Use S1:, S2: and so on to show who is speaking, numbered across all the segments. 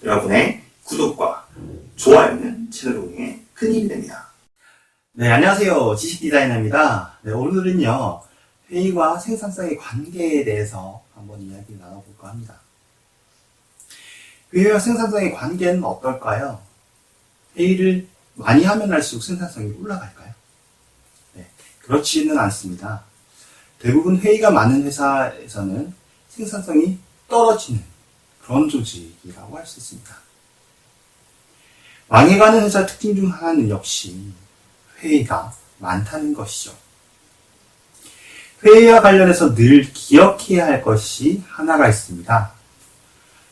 S1: 여러분의 구독과 좋아요는 채널 운영에 큰 힘이 됩니다. 네, 안녕하세요. 지식디자이너입니다. 네, 오늘은요, 회의와 생산성의 관계에 대해서 한번 이야기를 나눠볼까 합니다. 회의와 생산성의 관계는 어떨까요? 회의를 많이 하면 할수록 생산성이 올라갈까요? 네, 그렇지는 않습니다. 대부분 회의가 많은 회사에서는 생산성이 떨어지는 그런 조직이라고 할 수 있습니다. 망해가는 회사 특징 중 하나는 역시 회의가 많다는 것이죠. 회의와 관련해서 늘 기억해야 할 것이 하나가 있습니다.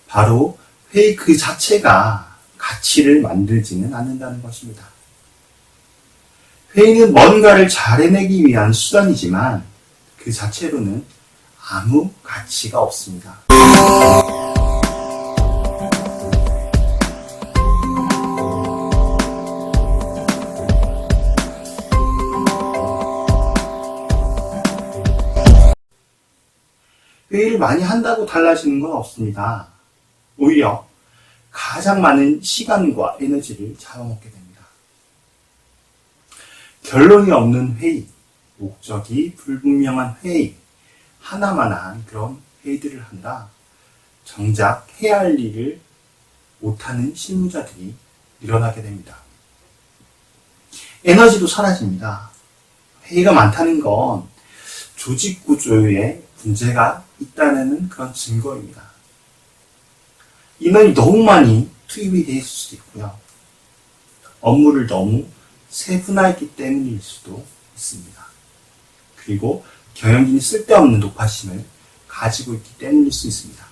S1: 바로 회의 그 자체가 가치를 만들지는 않는다는 것입니다. 회의는 뭔가를 잘 해내기 위한 수단이지만 그 자체로는 아무 가치가 없습니다. 회의를 많이 한다고 달라지는 건 없습니다. 오히려 가장 많은 시간과 에너지를 잡아먹게 됩니다. 결론이 없는 회의, 목적이 불분명한 회의, 하나만한 그런 회의들을 한다. 정작 해야 할 일을 못하는 실무자들이 일어나게 됩니다. 에너지도 사라집니다. 회의가 많다는 건 조직 구조에 문제가 있다는 그런 증거입니다. 인원이 너무 많이 투입이 되어 있을 수도 있고요. 업무를 너무 세분화했기 때문일 수도 있습니다. 그리고 경영진이 쓸데없는 높아심을 가지고 있기 때문일 수 있습니다.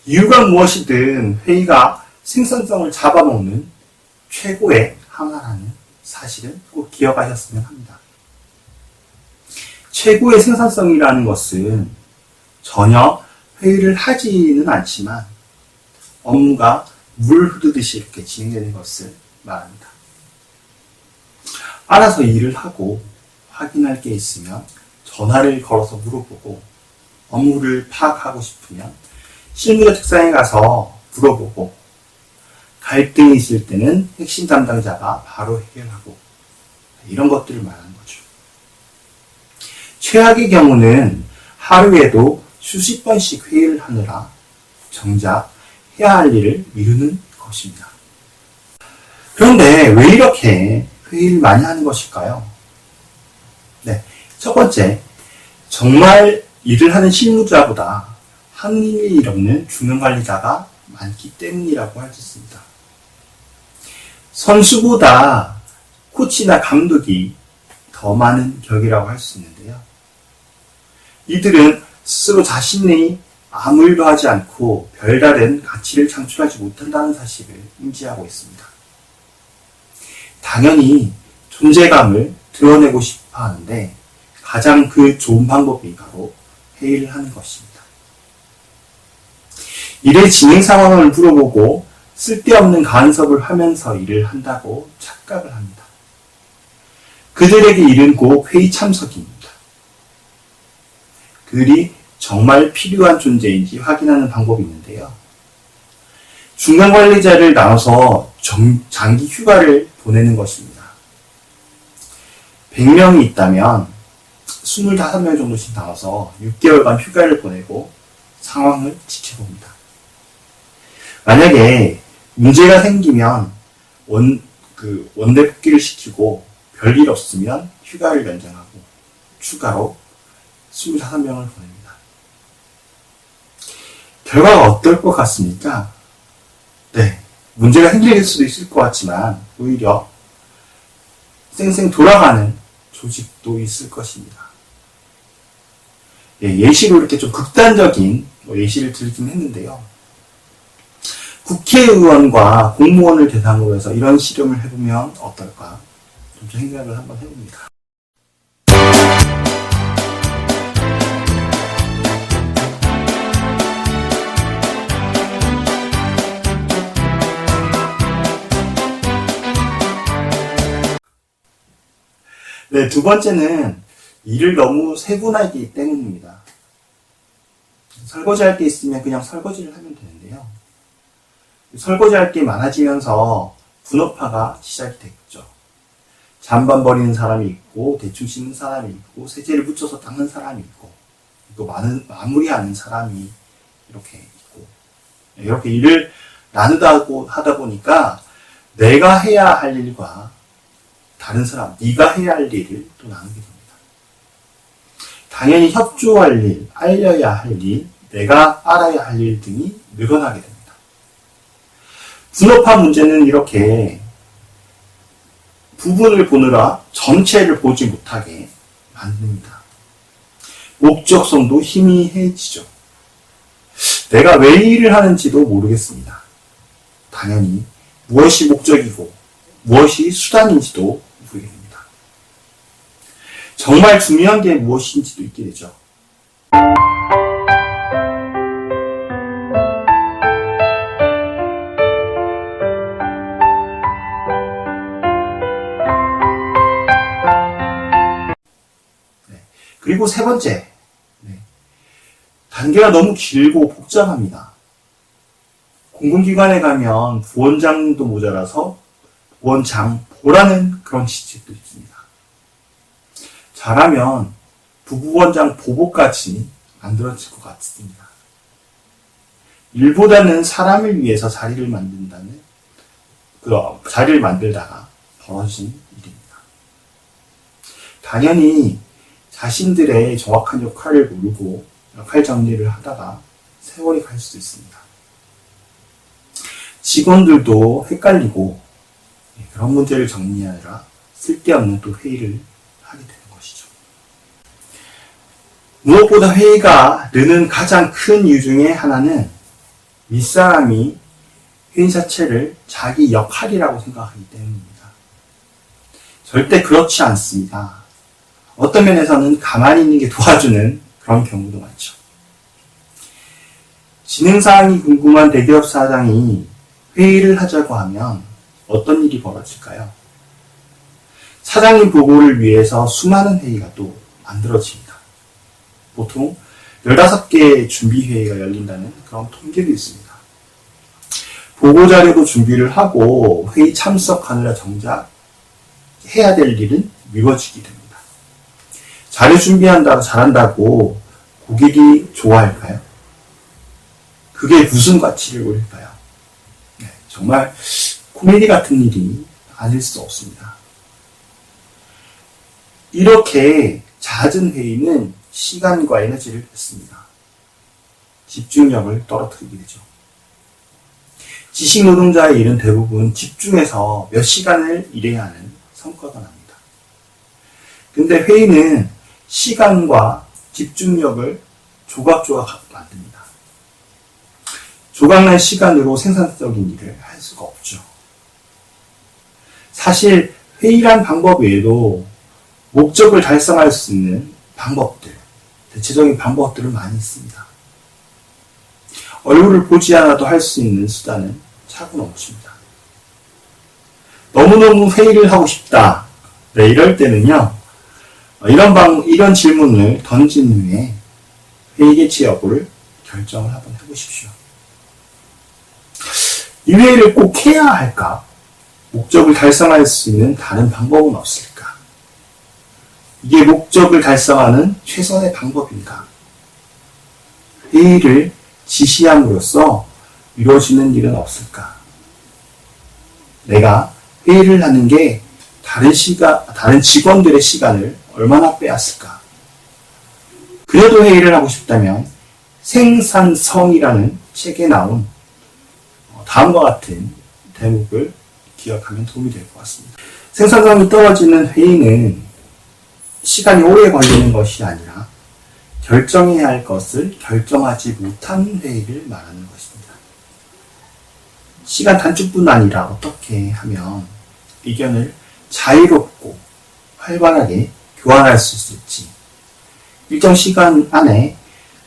S1: 이유가 무엇이든 회의가 생산성을 잡아먹는 최고의 하나라는 사실은 꼭 기억하셨으면 합니다. 최고의 생산성이라는 것은 전혀 회의를 하지는 않지만 업무가 물 흐르듯이 이렇게 진행되는 것을 말합니다. 알아서 일을 하고 확인할 게 있으면 전화를 걸어서 물어보고 업무를 파악하고 싶으면 실무자 책상에 가서 물어보고 갈등이 있을 때는 핵심 담당자가 바로 해결하고 이런 것들을 말하는 거죠. 최악의 경우는 하루에도 수십 번씩 회의를 하느라 정작 해야 할 일을 미루는 것입니다. 그런데 왜 이렇게 회의를 많이 하는 것일까요? 네, 첫 번째, 정말 일을 하는 실무자보다 하는 일 없는 중간관리자가 많기 때문이라고 할 수 있습니다. 선수보다 코치나 감독이 더 많은 격이라고 할 수 있는데요. 이들은 스스로 자신이 아무 일도 하지 않고 별다른 가치를 창출하지 못한다는 사실을 인지하고 있습니다. 당연히 존재감을 드러내고 싶어 하는데 가장 그 좋은 방법이 바로 회의를 하는 것입니다. 일의 진행 상황을 물어보고 쓸데없는 간섭을 하면서 일을 한다고 착각을 합니다. 그들에게 일은 곧 회의 참석입니다. 그들이 정말 필요한 존재인지 확인하는 방법이 있는데요. 중간관리자를 나눠서 장기 휴가를 보내는 것입니다. 100명이 있다면 25명 정도씩 나눠서 6개월간 휴가를 보내고 상황을 지켜봅니다. 만약에 문제가 생기면 원대 복귀를 시키고 별일 없으면 휴가를 연장하고 추가로 25명을 보냅니다. 결과가 어떨 것 같습니까? 네, 문제가 생길 수도 있을 것 같지만 오히려 쌩쌩 돌아가는 조직도 있을 것입니다. 예시로 이렇게 좀 극단적인 예시를 들긴 했는데요. 국회의원과 공무원을 대상으로 해서 이런 실험을 해보면 어떨까? 좀 생각을 한번 해봅니다. 네, 두 번째는 일을 너무 세분화하기 때문입니다. 설거지할 게 있으면 그냥 설거지를 하면 되는데요. 설거지할 게 많아지면서 분업화가 시작이 됐죠. 잔반 버리는 사람이 있고, 대충 씻는 사람이 있고, 세제를 묻혀서 닦는 사람이 있고, 또 마무리하는 사람이 이렇게 있고, 이렇게 일을 하다 보니까 내가 해야 할 일과 다른 사람, 네가 해야 할 일을 또 나누게 됩니다. 당연히 협조할 일, 알려야 할 일, 내가 알아야 할 일 등이 늘어나게 됩니다. 분업화 문제는 이렇게 부분을 보느라 전체를 보지 못하게 만듭니다. 목적성도 희미해지죠. 내가 왜 일을 하는지도 모르겠습니다. 당연히 무엇이 목적이고 무엇이 수단인지도 모르게 됩니다. 정말 중요한 게 무엇인지도 잊게 되죠. 그리고 세 번째, 단계가 너무 길고 복잡합니다. 공공기관에 가면 부원장도 모자라서 부원장보라는 그런 시책도 있습니다. 잘하면 부부원장 보보까지 만들어질 것 같습니다. 일보다는 사람을 위해서 자리를 만들다가 벌어진 일입니다. 당연히 자신들의 정확한 역할을 모르고 역할 정리를 하다가 세월이 갈 수도 있습니다. 직원들도 헷갈리고 그런 문제를 정리하느라 쓸데없는 또 회의를 하게 되는 것이죠. 무엇보다 회의가 느는 가장 큰 이유 중에 하나는 윗사람이 회의 자체를 자기 역할이라고 생각하기 때문입니다. 절대 그렇지 않습니다. 어떤 면에서는 가만히 있는 게 도와주는 그런 경우도 많죠. 진행사항이 궁금한 대기업 사장이 회의를 하자고 하면 어떤 일이 벌어질까요? 사장님 보고를 위해서 수많은 회의가 또 만들어집니다. 보통 15개의 준비회의가 열린다는 그런 통계도 있습니다. 보고자료도 준비를 하고 회의 참석하느라 정작 해야 될 일은 미뤄지게 됩니다. 자료 준비한다고 잘한다고 고객이 좋아할까요? 그게 무슨 가치를 올릴까요? 정말 코미디 같은 일이 아닐 수 없습니다. 이렇게 잦은 회의는 시간과 에너지를 뺏습니다. 집중력을 떨어뜨리게 되죠. 지식 노동자의 일은 대부분 집중해서 몇 시간을 일해야 하는 성과가 납니다. 근데 회의는 시간과 집중력을 조각조각 만듭니다. 조각난 시간으로 생산적인 일을 할 수가 없죠. 사실 회의란 방법 외에도 목적을 달성할 수 있는 방법들, 대체적인 방법들은 많이 있습니다. 얼굴을 보지 않아도 할 수 있는 수단은 차고 넘칩니다. 너무너무 회의를 하고 싶다. 이럴 때는요, 이런 질문을 던진 후에 회의 개최 여부를 결정을 한번 해보십시오. 이 회의를 꼭 해야 할까? 목적을 달성할 수 있는 다른 방법은 없을까? 이게 목적을 달성하는 최선의 방법인가? 회의를 지시함으로써 이루어지는 일은 없을까? 내가 회의를 하는 게 다른 직원들의 시간을 얼마나 빼앗을까? 그래도 회의를 하고 싶다면 생산성이라는 책에 나온 다음과 같은 대목을 기억하면 도움이 될 것 같습니다. 생산성이 떨어지는 회의는 시간이 오래 걸리는 것이 아니라 결정해야 할 것을 결정하지 못한 회의를 말하는 것입니다. 시간 단축뿐 아니라 어떻게 하면 의견을 자유롭고 활발하게 교환할 수 있을지, 일정 시간 안에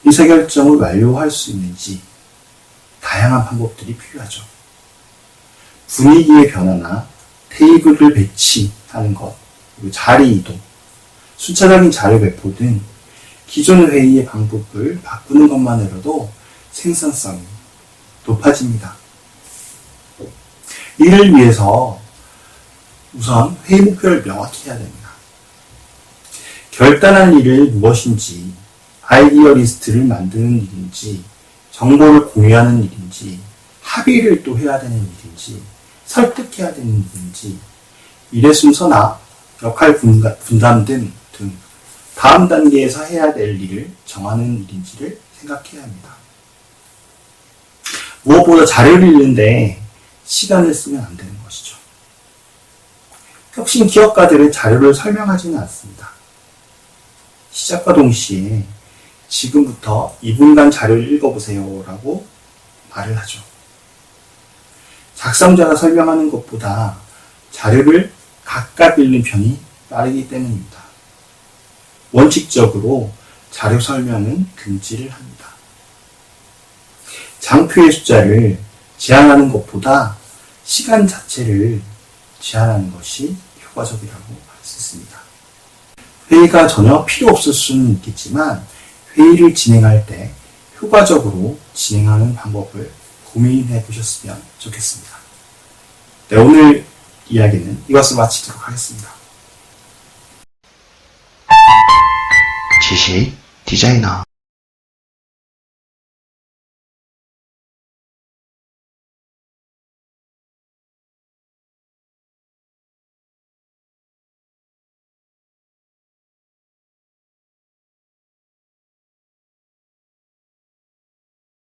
S1: 의사결정을 완료할 수 있는지 다양한 방법들이 필요하죠. 분위기의 변화나 테이블을 배치하는 것, 그리고 자리 이동, 순차적인 자료 배포 등 기존 회의의 방법을 바꾸는 것만으로도 생산성이 높아집니다. 이를 위해서 우선 회의 목표를 명확히 해야 됩니다. 결단할 일을 무엇인지, 아이디어 리스트를 만드는 일인지, 정보를 공유하는 일인지, 합의를 또 해야 되는 일인지, 설득해야 되는 일인지, 일의 순서나 역할 분담 등 다음 단계에서 해야 될 일을 정하는 일인지를 생각해야 합니다. 무엇보다 자료를 읽는데 시간을 쓰면 안 되는 것이죠. 혁신 기업가들은 자료를 설명하지는 않습니다. 시작과 동시에 지금부터 2분간 자료를 읽어보세요 라고 말을 하죠. 작성자가 설명하는 것보다 자료를 각각 읽는 편이 빠르기 때문입니다. 원칙적으로 자료 설명은 금지를 합니다. 장표의 숫자를 제한하는 것보다 시간 자체를 제한하는 것이 효과적이라고 할 수 있습니다. 회의가 전혀 필요 없을 수는 있겠지만 회의를 진행할 때 효과적으로 진행하는 방법을 고민해 보셨으면 좋겠습니다. 네, 오늘 이야기는 이것을 마치도록 하겠습니다.
S2: 지식 디자이너